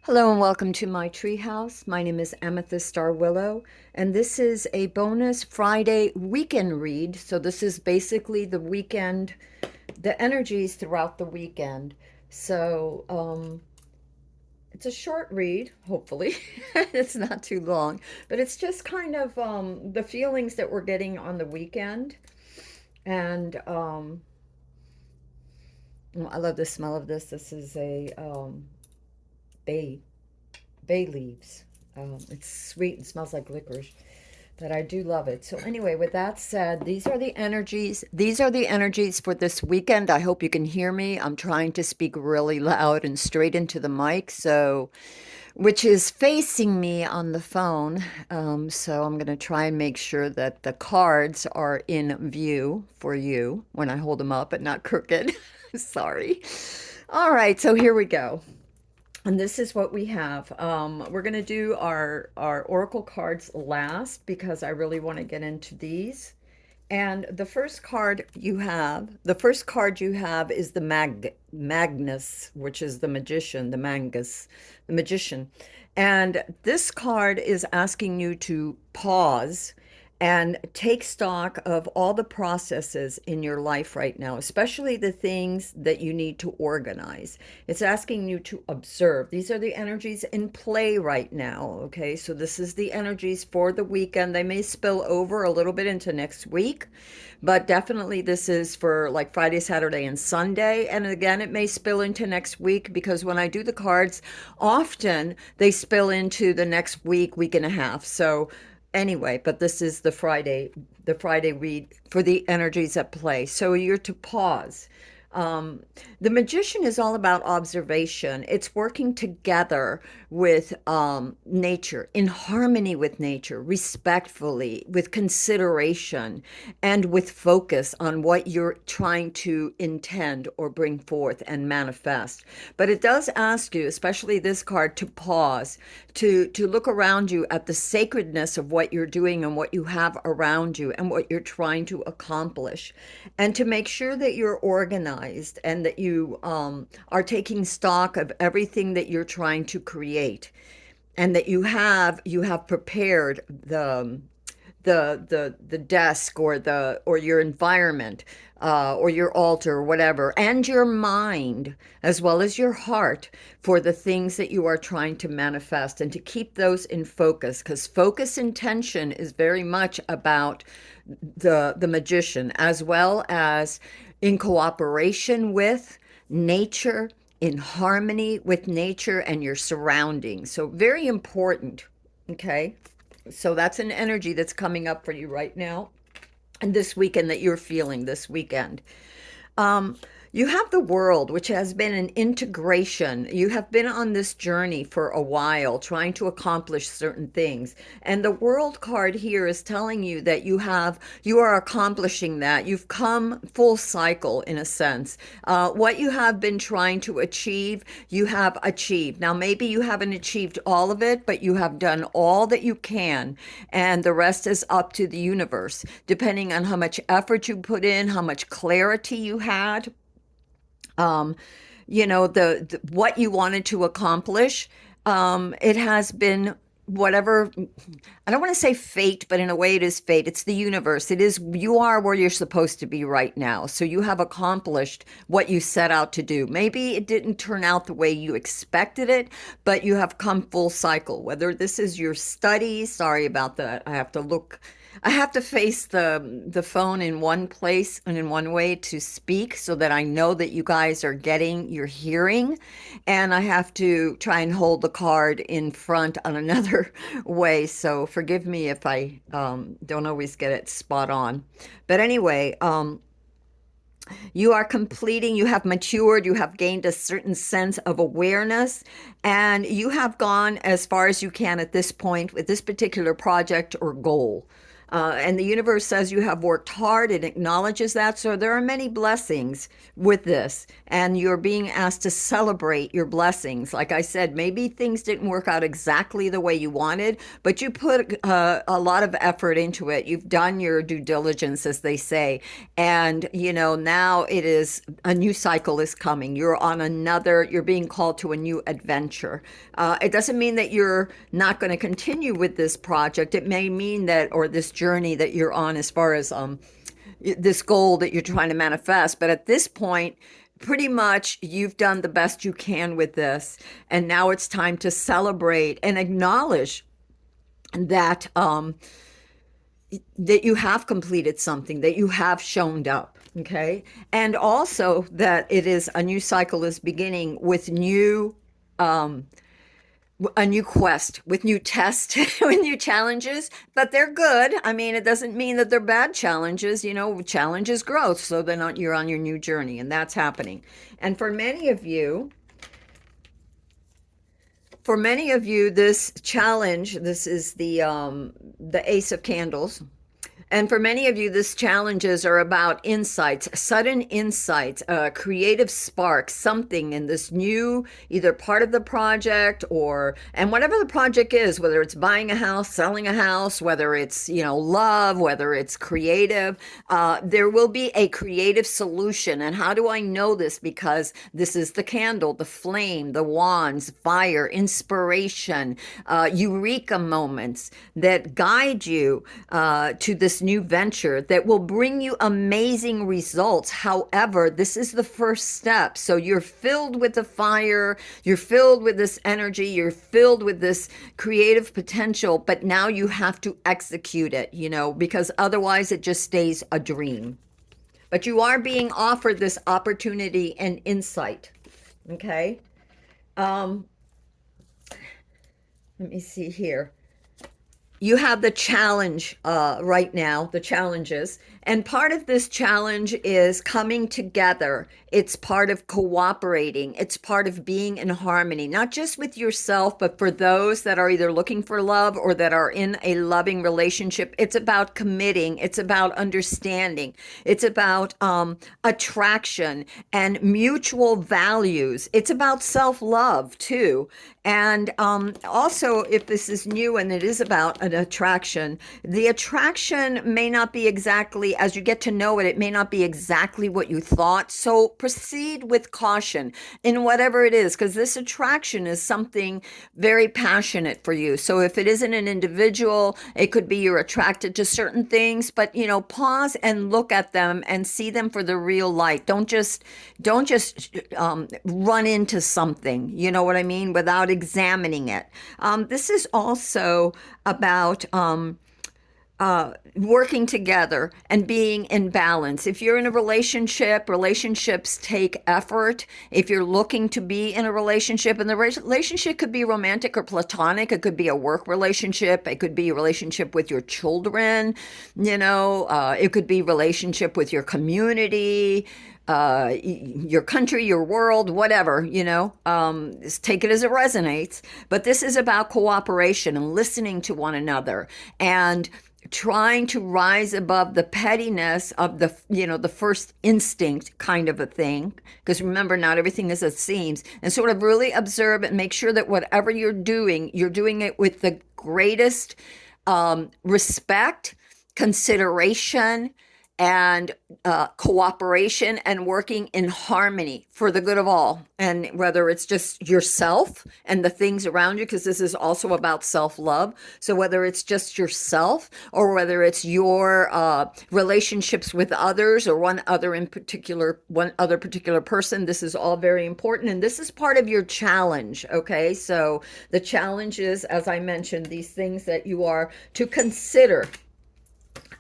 Hello and welcome to my treehouse. My name is Amethyst Star Willow, and this is a bonus Friday weekend read. So, this is basically the weekend, the energies throughout the weekend. So, it's a short read, hopefully. It's not too long, but it's just kind of the feelings that we're getting on the weekend. And I love the smell of this. This is a bay bay leaves. It's sweet and smells like licorice, but I do love it. So anyway, with that said, these are the energies. These are the energies for this weekend. I hope you can hear me. I'm trying to speak really loud and straight into the mic, so which is facing me on the phone. So I'm going to try and make sure that the cards are in view for you when I hold them up, but not crooked. Sorry. All right, so here we go. And this is what we have. We're going to do our oracle cards last because I really want to get into these. And the first card you have is the Magnus, which is the magician, the Mangus, the magician. And this card is asking you to pause and take stock of all the processes in your life right now, especially the things that you need to organize. It's asking you to observe. These are the energies in play right now. Okay, so this is the energies for the weekend. They may spill over a little bit into next week, but definitely this is for like Friday, Saturday, and Sunday. And again, it may spill into next week because when I do the cards, often they spill into the next week, week and a half. So anyway, but this is the Friday read for the energies at play. So you're to pause. The magician is all about observation. It's working together with nature, in harmony with nature, respectfully, with consideration, and with focus on what you're trying to intend or bring forth and manifest. But it does ask you, especially this card, to pause, to look around you at the sacredness of what you're doing and what you have around you and what you're trying to accomplish, and to make sure that you're organized and that you are taking stock of everything that you're trying to create, and that you have prepared the desk or your environment, or your altar or whatever, and your mind as well as your heart for the things that you are trying to manifest, and to keep those in focus, because focus intention is very much about the magician, as well as in cooperation with nature, in harmony with nature and your surroundings. So very important. Okay, so that's an energy that's coming up for you right now, and this weekend, that you're feeling this weekend. Um, you have the world, which has been an integration. You have been on this journey for a while, trying to accomplish certain things. And the world card here is telling you that you are accomplishing that. You've come full cycle in a sense. What you have been trying to achieve, you have achieved. Now, maybe you haven't achieved all of it, but you have done all that you can. And the rest is up to the universe, depending on how much effort you put in, how much clarity you had, um, the what you wanted to accomplish. It has been whatever. I don't want to say fate, but in a way it is fate. It's the universe. It is, you are where you're supposed to be right now. So you have accomplished what you set out to do. Maybe it didn't turn out the way you expected it, but you have come full cycle. Whether this is your studies, sorry about that. I have to face the phone in one place and in one way to speak so that I know that you guys are getting your hearing, and I have to try and hold the card in front on another way. So forgive me if I don't always get it spot on. But anyway, you are completing, you have matured, you have gained a certain sense of awareness, and you have gone as far as you can at this point with this particular project or goal. And the universe says you have worked hard and acknowledges that. So there are many blessings with this, and you're being asked to celebrate your blessings. Like I said, maybe things didn't work out exactly the way you wanted, but you put a lot of effort into it. You've done your due diligence, as they say. And, now it is a new cycle is coming. You're being called to a new adventure. It doesn't mean that you're not going to continue with this project. It may mean that, or this journey that you're on as far as this goal that you're trying to manifest. But at this point, pretty much you've done the best you can with this. And now it's time to celebrate and acknowledge that that you have completed something, that you have shown up. Okay. And also that it is a new cycle is beginning with um, a new quest, with new tests, with new challenges, but they're good. I mean, it doesn't mean that they're bad challenges. Challenge is growth. So then you're on your new journey, and that's happening. And for many of you, this challenge, this is the Ace of Candles. And for many of you, this challenges are about insights, sudden insights, creative sparks, something in this new, either part of the project and whatever the project is, whether it's buying a house, selling a house, whether it's, love, whether it's creative, there will be a creative solution. And how do I know this? Because this is the candle, the flame, the wands, fire, inspiration, eureka moments that guide you to this new venture that will bring you amazing results. However, this is the first step. So you're filled with the fire, you're filled with this energy, you're filled with this creative potential, but now you have to execute it, because otherwise it just stays a dream. But you are being offered this opportunity and insight. Okay. Um, Let me see here. You have the challenge right now, the challenges. And part of this challenge is coming together. It's part of cooperating. It's part of being in harmony, not just with yourself, but for those that are either looking for love or that are in a loving relationship. It's about committing. It's about understanding. It's about attraction and mutual values. It's about self-love too. And also, if this is new and it is about an attraction, the attraction may not be exactly, as you get to know it, it may not be exactly what you thought. So proceed with caution in whatever it is, because this attraction is something very passionate for you. So if it isn't an individual, it could be you're attracted to certain things, but pause and look at them and see them for the real light. Don't just run into something, you know what I mean, without examining it. This is also about working together and being in balance. If you're in a relationship, relationships take effort. If you're looking to be in a relationship, and the relationship could be romantic or platonic, it could be a work relationship, it could be a relationship with your children, it could be relationship with your community, your country, your world, whatever, take it as it resonates. But this is about cooperation and listening to one another and trying to rise above the pettiness of the first instinct kind of a thing. Because remember, not everything is as it seems. And sort of really observe and make sure that whatever you're doing it with the greatest respect, consideration, and cooperation, and working in harmony for the good of all. And whether it's just yourself and the things around you, because this is also about self-love. So whether it's just yourself or whether it's your relationships with others or one other particular person, this is all very important. And this is part of your challenge. Okay. So the challenge is, as I mentioned, these things that you are to consider.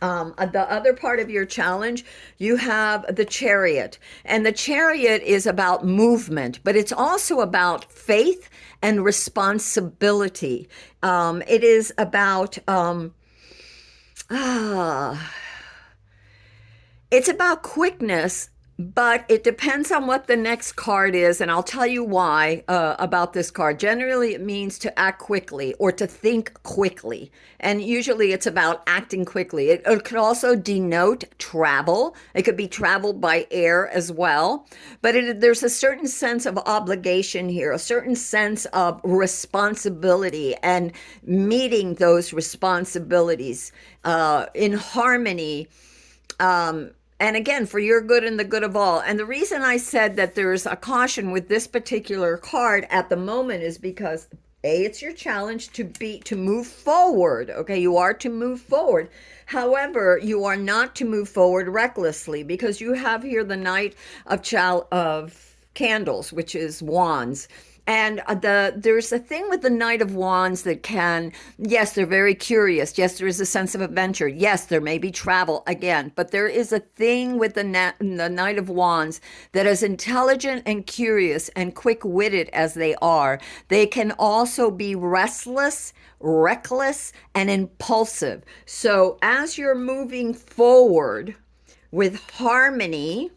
The other part of your challenge, you have the Chariot. And the Chariot is about movement, but it's also about faith and responsibility. It is about, it's about quickness, But it depends on what the next card is, and I'll tell you why about this card. Generally, it means to act quickly or to think quickly, and usually it's about acting quickly. It could also denote travel. It could be travel by air as well, but there's a certain sense of obligation here, a certain sense of responsibility, and meeting those responsibilities in harmony, and again, for your good and the good of all. And the reason I said that there's a caution with this particular card at the moment is because it's your challenge to move forward. Okay, you are to move forward. However, you are not to move forward recklessly, because you have here the Knight of Candles, which is wands. And there's a thing with the Knight of Wands that can, yes, they're very curious. Yes, there is a sense of adventure. Yes, there may be travel again, but there is a thing with the Knight of Wands that, as intelligent and curious and quick-witted as they can also be restless, reckless, and impulsive. So as you're moving forward with harmony,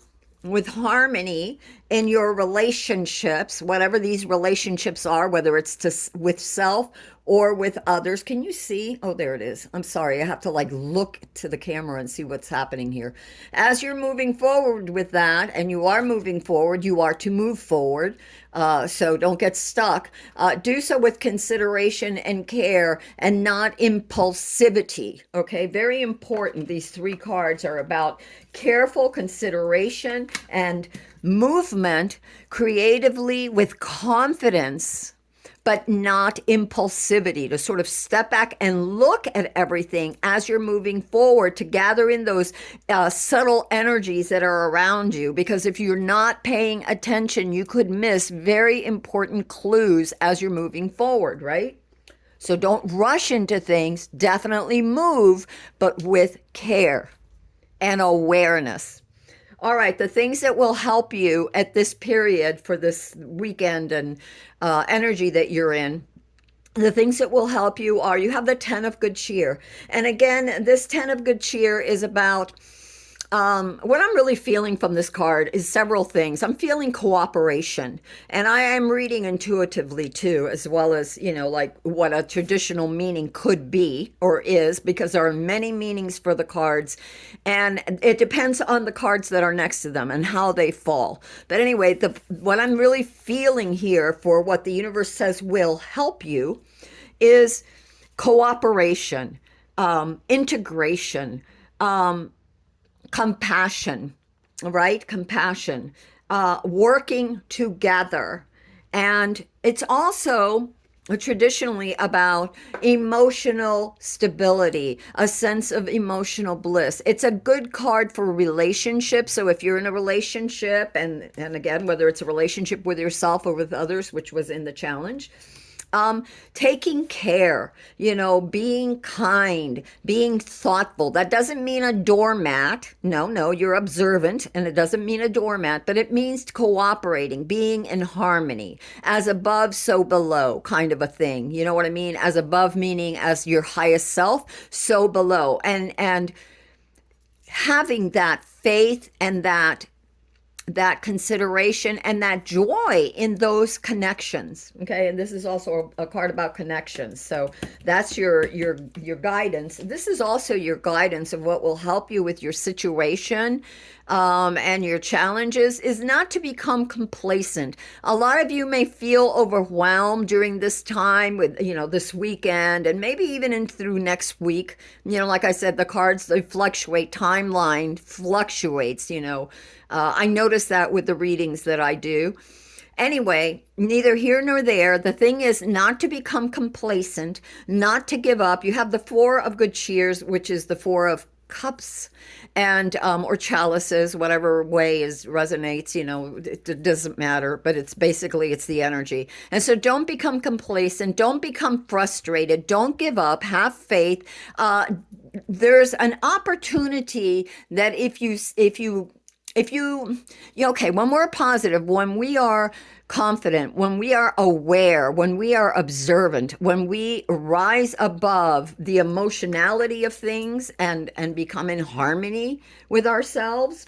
in your relationships, whatever these relationships are, whether it's with self or with others. Can you see? Oh, there it is. I'm sorry. I have to like look to the camera and see what's happening here. As you're moving forward with that, and you are moving forward, you are to move forward. So don't get stuck. Do so with consideration and care, and not impulsivity. Okay, very important. These three cards are about careful consideration and movement creatively with confidence, but not impulsivity, to sort of step back and look at everything as you're moving forward, to gather in those subtle energies that are around you. Because if you're not paying attention, you could miss very important clues as you're moving forward, right? So don't rush into things. Definitely move, but with care and awareness. All right, the things that will help you at this period for this weekend and energy that you're in. The things that will help you are, you have the 10 of good cheer. And again, this 10 of good cheer is about, what I'm really feeling from this card is several things. I'm feeling cooperation, and I am reading intuitively too, as well as, like what a traditional meaning could be or is, because there are many meanings for the cards, and it depends on the cards that are next to them and how they fall. But anyway, what I'm really feeling here for what the universe says will help you is cooperation, integration, compassion, right? Compassion, working together. And it's also traditionally about emotional stability, a sense of emotional bliss. It's a good card for relationships. So if you're in a relationship, and again, whether it's a relationship with yourself or with others, which was in the challenge, taking care, being kind, being thoughtful. That doesn't mean a doormat. No, you're observant, and it doesn't mean a doormat, but it means cooperating, being in harmony, as above, so below, kind of a thing. You know what I mean? As above meaning as your highest self, so below. And having that faith and that consideration and that joy in those connections. Okay, and this is also a card about connections. So that's your guidance. This is also your guidance of what will help you with your situation, and your challenges, is not to become complacent. A lot of you may feel overwhelmed during this time with, this weekend, and maybe even in through next week. Like I said, the cards, they fluctuate, timeline fluctuates, I notice that with the readings that I do. Anyway, neither here nor there. The thing is not to become complacent, not to give up. You have the Four of Good Cheers, which is the Four of Cups, and or chalices, whatever way resonates. It doesn't matter, but it's the energy. And so don't become complacent, don't become frustrated, don't give up, have faith. There's an opportunity that if you okay, when we're positive, when we are confident, when we are aware, when we are observant, when we rise above the emotionality of things and become in harmony with ourselves,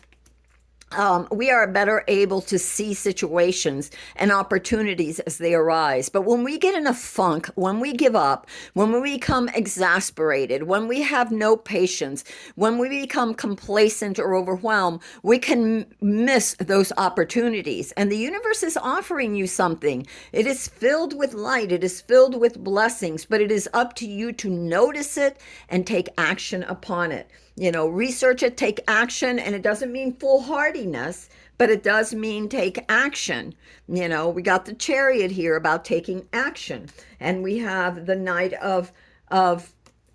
we are better able to see situations and opportunities as they arise. But when we get in a funk, when we give up, when we become exasperated, when we have no patience, when we become complacent or overwhelmed, we can miss those opportunities. And the universe is offering you something. It is filled with light, it is filled with blessings, but it is up to you to notice it and take action upon it. Research it, take action, and it doesn't mean foolhardiness, but it does mean take action. We got the chariot here about taking action, and we have the knight of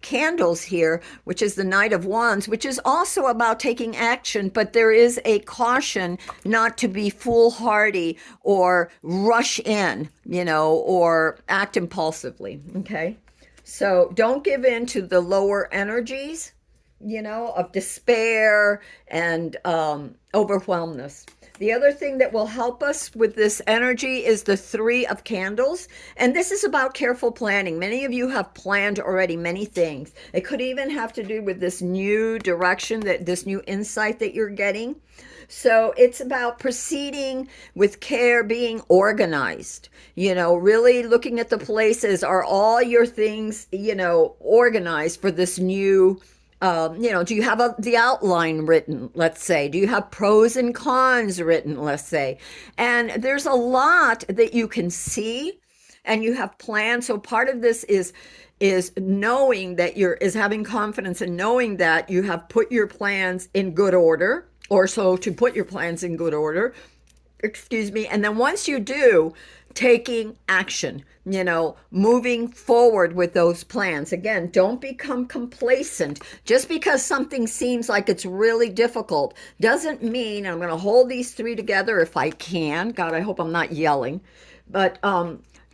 candles here, which is the Knight of Wands, which is also about taking action, but there is a caution not to be foolhardy or rush in, or act impulsively. Okay. So don't give in to the lower energies, of despair and overwhelmness. The other thing that will help us with this energy is the Three of Candles. And this is about careful planning. Many of you have planned already many things. It could even have to do with this new direction, this new insight that you're getting. So it's about proceeding with care, being organized, really looking at the places. Are all your things, organized for this new do you have the outline written, let's say? Do you have pros and cons written, let's say? And there's a lot that you can see and you have plans. So part of this is knowing that is having confidence and knowing that you have put your plans in good order, or so to put your plans in good order, excuse me. And then once you do, taking action, moving forward with those plans. Again, don't become complacent. Just because something seems like it's really difficult doesn't mean I'm going to hold these three together if I can. God, I hope I'm not yelling. But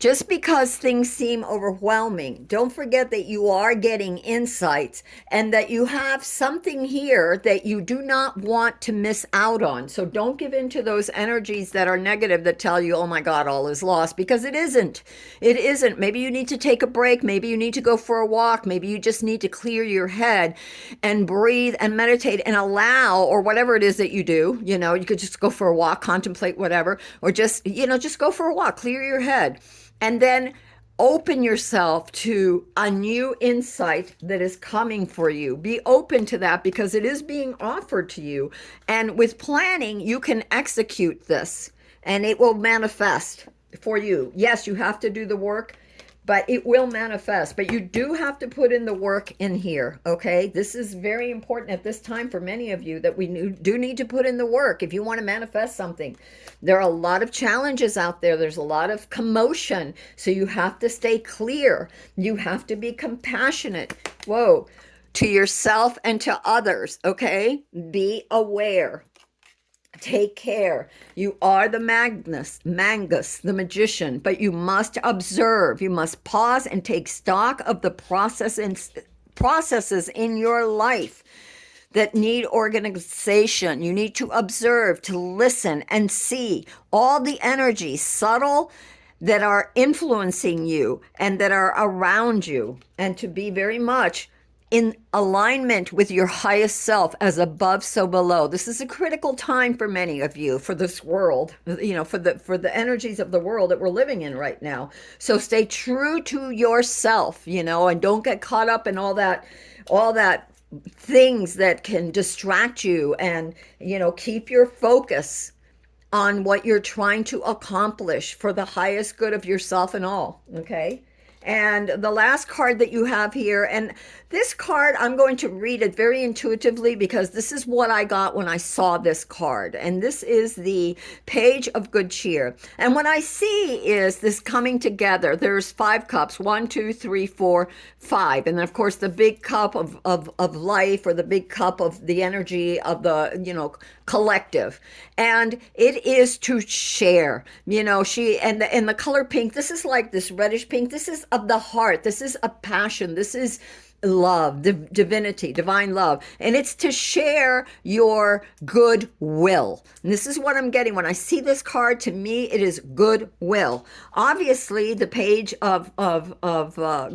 just because things seem overwhelming, don't forget that you are getting insights and that you have something here that you do not want to miss out on. So don't give in to those energies that are negative that tell you, oh my God, all is lost, because it isn't. It isn't. Maybe you need to take a break. Maybe you need to go for a walk. Maybe you just need to clear your head and breathe and meditate and allow, or whatever it is that you do. You could just go for a walk, contemplate whatever, or just go for a walk, clear your head. And then open yourself to a new insight that is coming for you. Be open to that because it is being offered to you. And with planning, you can execute this and it will manifest for you. Yes, you have to do the work, but it will manifest. But you do have to put in the work in here, okay? This is very important at this time for many of you, that we do need to put in the work if you want to manifest something. There are a lot of challenges out there. There's a lot of commotion. So you have to stay clear. You have to be compassionate. Whoa. To yourself and to others, okay? Be aware. Take care. You are the Magus, the magician, but you must observe. You must pause and take stock of the processes in your life that need organization. You need to observe, to listen and see all the energies, subtle, that are influencing you and that are around you, and to be very much in alignment with your highest self, as above, so below. This is a critical time for many of you, for this world, for the energies of the world that we're living in right now. So stay true to yourself, and don't get caught up in all that things that can distract you, and, keep your focus on what you're trying to accomplish for the highest good of yourself and all. Okay. And the last card that you have here, and this card, I'm going to read it very intuitively because this is what I got when I saw this card. And this is the Page of Good Cheer. And what I see is this coming together. There's 5 cups, 1, 2, 3, 4, 5. And then, of course, the big cup of life, or the big cup of the energy of the, collective. And it is to share, and the color pink, this is like this reddish pink. This is of the heart. This is a passion. This is love, divinity, divine love. And it's to share your goodwill. And this is what I'm getting. When I see this card, to me, it is goodwill. Obviously, the page of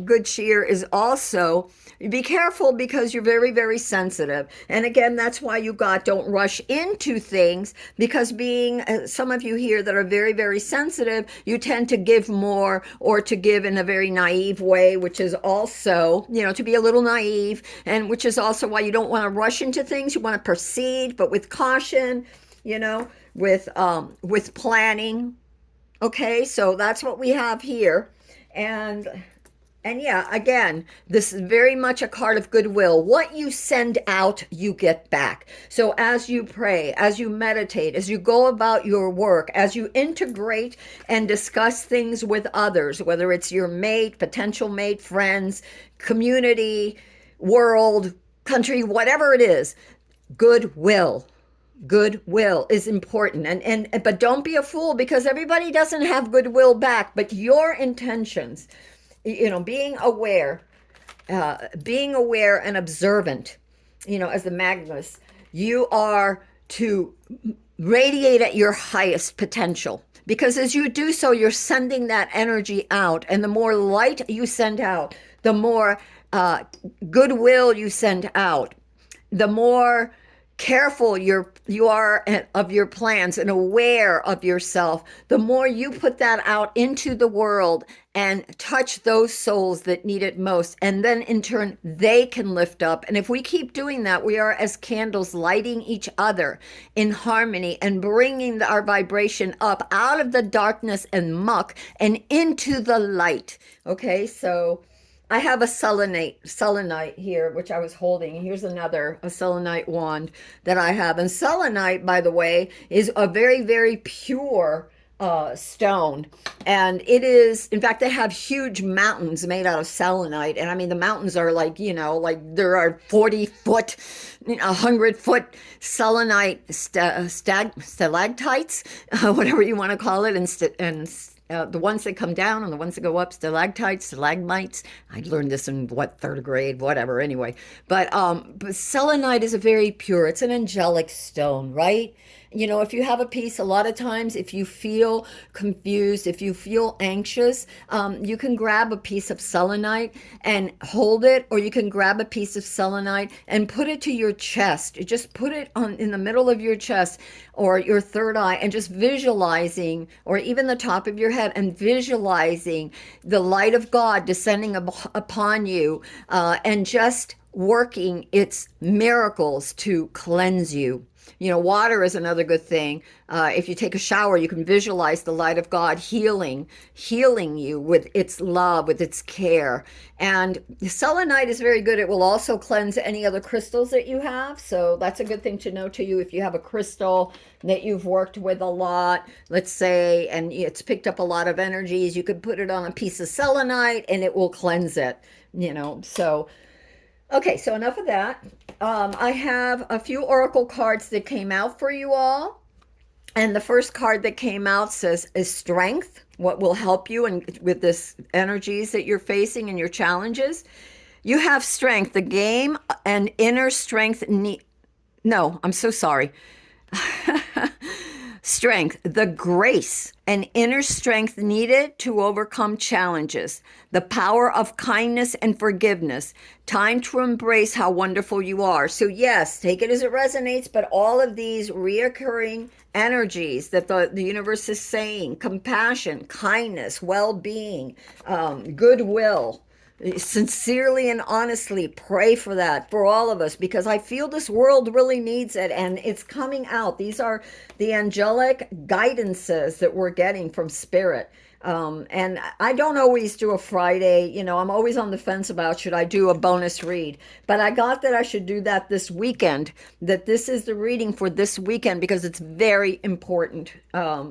good cheer is also be careful because you're very, very sensitive. And again, that's why you got don't rush into things because being some of you here that are very, very sensitive, you tend to give more or to give in a very naive way, which is also, to be a little naive, and which is also why you don't want to rush into things. You want to proceed, but with caution, with planning. Okay, so that's what we have here. And yeah, again, this is very much a card of goodwill. What you send out, you get back. So as you pray, as you meditate, as you go about your work, as you integrate and discuss things with others, whether it's your mate, potential mate, friends, community, world, country, whatever it is, goodwill. Goodwill is important, and but don't be a fool because everybody doesn't have goodwill back, but your intentions, being aware and observant, as the Magnus, you are to radiate at your highest potential. Because as you do so, you're sending that energy out. And the more light you send out, the more goodwill you send out, the more careful you are of your plans and aware of yourself, the more you put that out into the world and touch those souls that need it most. And then in turn, they can lift up. And if we keep doing that, we are as candles lighting each other in harmony and bringing our vibration up out of the darkness and muck and into the light. Okay, so I have a selenite here, which I was holding. Here's a selenite wand that I have. And selenite, by the way, is a very, very pure stone. And it is, in fact, they have huge mountains made out of selenite. And I mean, the mountains are like, like there are 40-foot, 100-foot selenite stalactites, whatever you want to call it, and the ones that come down and the ones that go up, stalactites, stalagmites. I learned this in third grade, whatever. Anyway, but selenite is it's an angelic stone, right? If you have a piece, a lot of times, if you feel confused, if you feel anxious, you can grab a piece of selenite and hold it, or you can grab a piece of selenite and put it to your chest. You just put it in the middle of your chest or your third eye and just visualizing, or even the top of your head, and visualizing the light of God descending upon you and just working its miracles to cleanse you. Water is another good thing. If you take a shower, you can visualize the light of God healing you with its love, with its care. And selenite is very good. It will also cleanse any other crystals that you have. So that's a good thing to know to you. If you have a crystal that you've worked with a lot, let's say, and it's picked up a lot of energies, you could put it on a piece of selenite and it will cleanse it, so. Okay, so enough of that. I have a few oracle cards that came out for you all. And the first card that came out is strength, what will help you with this energies that you're facing and your challenges. You have strength, the game and inner strength. No, I'm so sorry. Strength, the grace and inner strength needed to overcome challenges, the power of kindness and forgiveness, time to embrace how wonderful you are. So yes, take it as it resonates, but all of these reoccurring energies that the universe is saying, compassion, kindness, well-being, goodwill, sincerely and honestly pray for that for all of us, because I feel this world really needs it and it's coming out. These are the angelic guidances that we're getting from spirit. And I don't always do a Friday, I'm always on the fence about should I do a bonus read, but I got that I should do that this weekend, that this is the reading for this weekend because it's very important.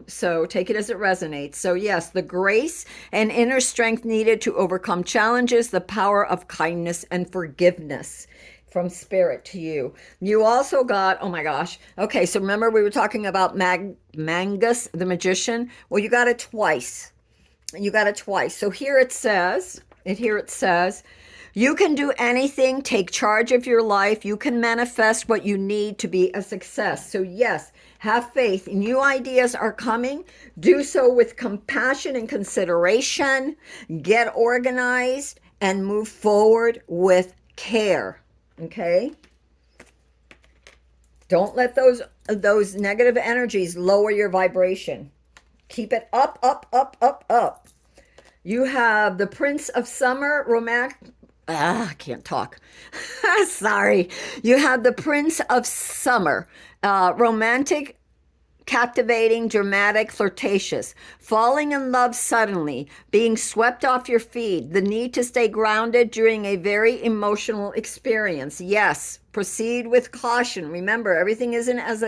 So take it as it resonates. So yes, the grace and inner strength needed to overcome challenges, the power of kindness and forgiveness from spirit to you. You also got, oh my gosh. Okay, so remember we were talking about Mangus, the magician? Well, you got it twice. So here it says, You can do anything, take charge of your life. You can manifest what you need to be a success. So, yes, have faith. New ideas are coming. Do so with compassion and consideration. Get organized and move forward with care. Okay? Don't let those negative energies lower your vibration. Keep it up, up, up, up, up. You have the Prince of Summer, I can't talk. Sorry. You have the Prince of Summer, romantic, captivating, dramatic, flirtatious, falling in love suddenly, being swept off your feet, the need to stay grounded during a very emotional experience. Yes, proceed with caution. Remember, everything isn't as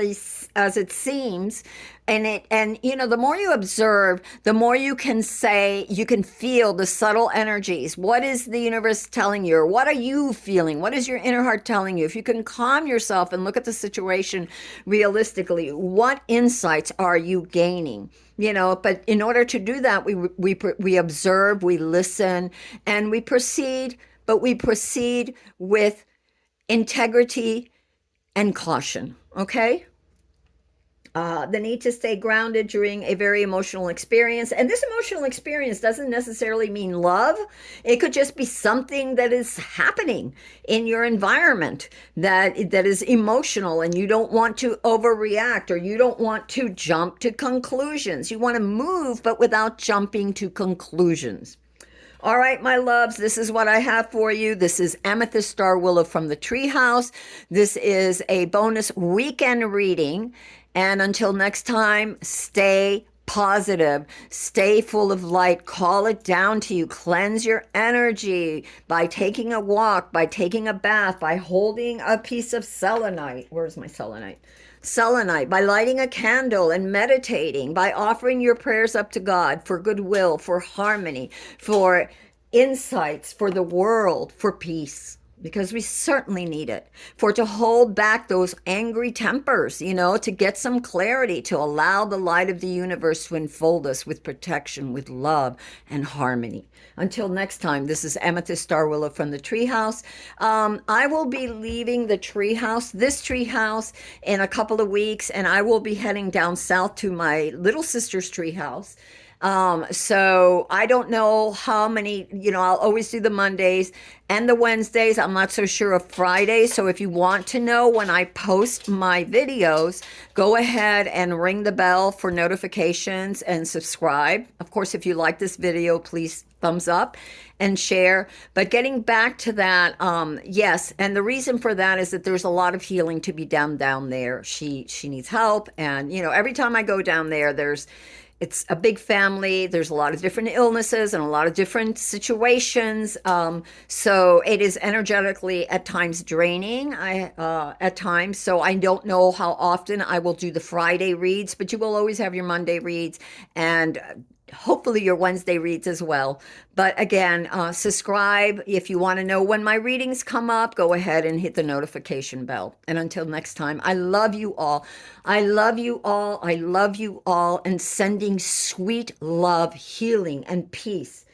it seems. And you know, the more you observe, the more you can say, you can feel the subtle energies. What is the universe telling you? Or what are you feeling? What is your inner heart telling you? If you can calm yourself and look at the situation realistically, what insights are you gaining? You know, but in order to do that, we observe, we listen, and we proceed, but we proceed with integrity and caution. Okay? The need to stay grounded during a very emotional experience. And this emotional experience doesn't necessarily mean love. It could just be something that is happening in your environment that is emotional, and you don't want to overreact, or you don't want to jump to conclusions. You want to move, but without jumping to conclusions. All right, my loves, this is what I have for you. This is Amethyst Star Willow from the Treehouse. This is a bonus weekend reading. And until next time, stay positive, stay full of light, call it down to you, cleanse your energy by taking a walk, by taking a bath, by holding a piece of selenite. Where's my selenite? Selenite, by lighting a candle and meditating, by offering your prayers up to God for goodwill, for harmony, for insights, for the world, for peace. Because we certainly need it, for to hold back those angry tempers, you know, to get some clarity, to allow the light of the universe to enfold us with protection, with love and harmony. Until next time, this is Amethyst Star Willow from the Treehouse. I will be leaving the this treehouse, in a couple of weeks, and I will be heading down south to my little sister's treehouse. So I don't know how many, you know, I'll always do the Mondays and the Wednesdays. I'm not so sure of Fridays. So if you want to know when I post my videos, go ahead and ring the bell for notifications and subscribe. Of course, if you like this video, please thumbs up and share. But getting back to that, yes, and the reason for that is that there's a lot of healing to be done down there. She needs help, and you know, every time I go down there, it's a big family. There's a lot of different illnesses and a lot of different situations. So it is energetically at times draining. At times. So I don't know how often I will do the Friday reads, but you will always have your Monday reads, and hopefully your Wednesday reads as well. But again, subscribe. If you want to know when my readings come up, go ahead and hit the notification bell. And until next time, I love you all. I love you all. I love you all. And sending sweet love, healing, and peace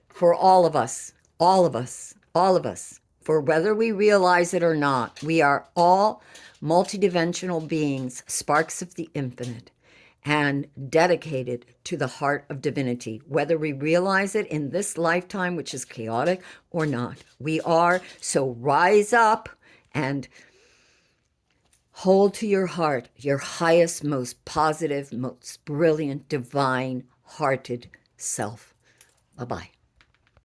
for all of us, all of us, all of us. For whether we realize it or not, we are all multidimensional beings, sparks of the infinite, and dedicated to the heart of divinity, whether we realize it in this lifetime, which is chaotic, or not. We are. So rise up and hold to your heart, your highest, most positive, most brilliant, divine-hearted self. Bye-bye.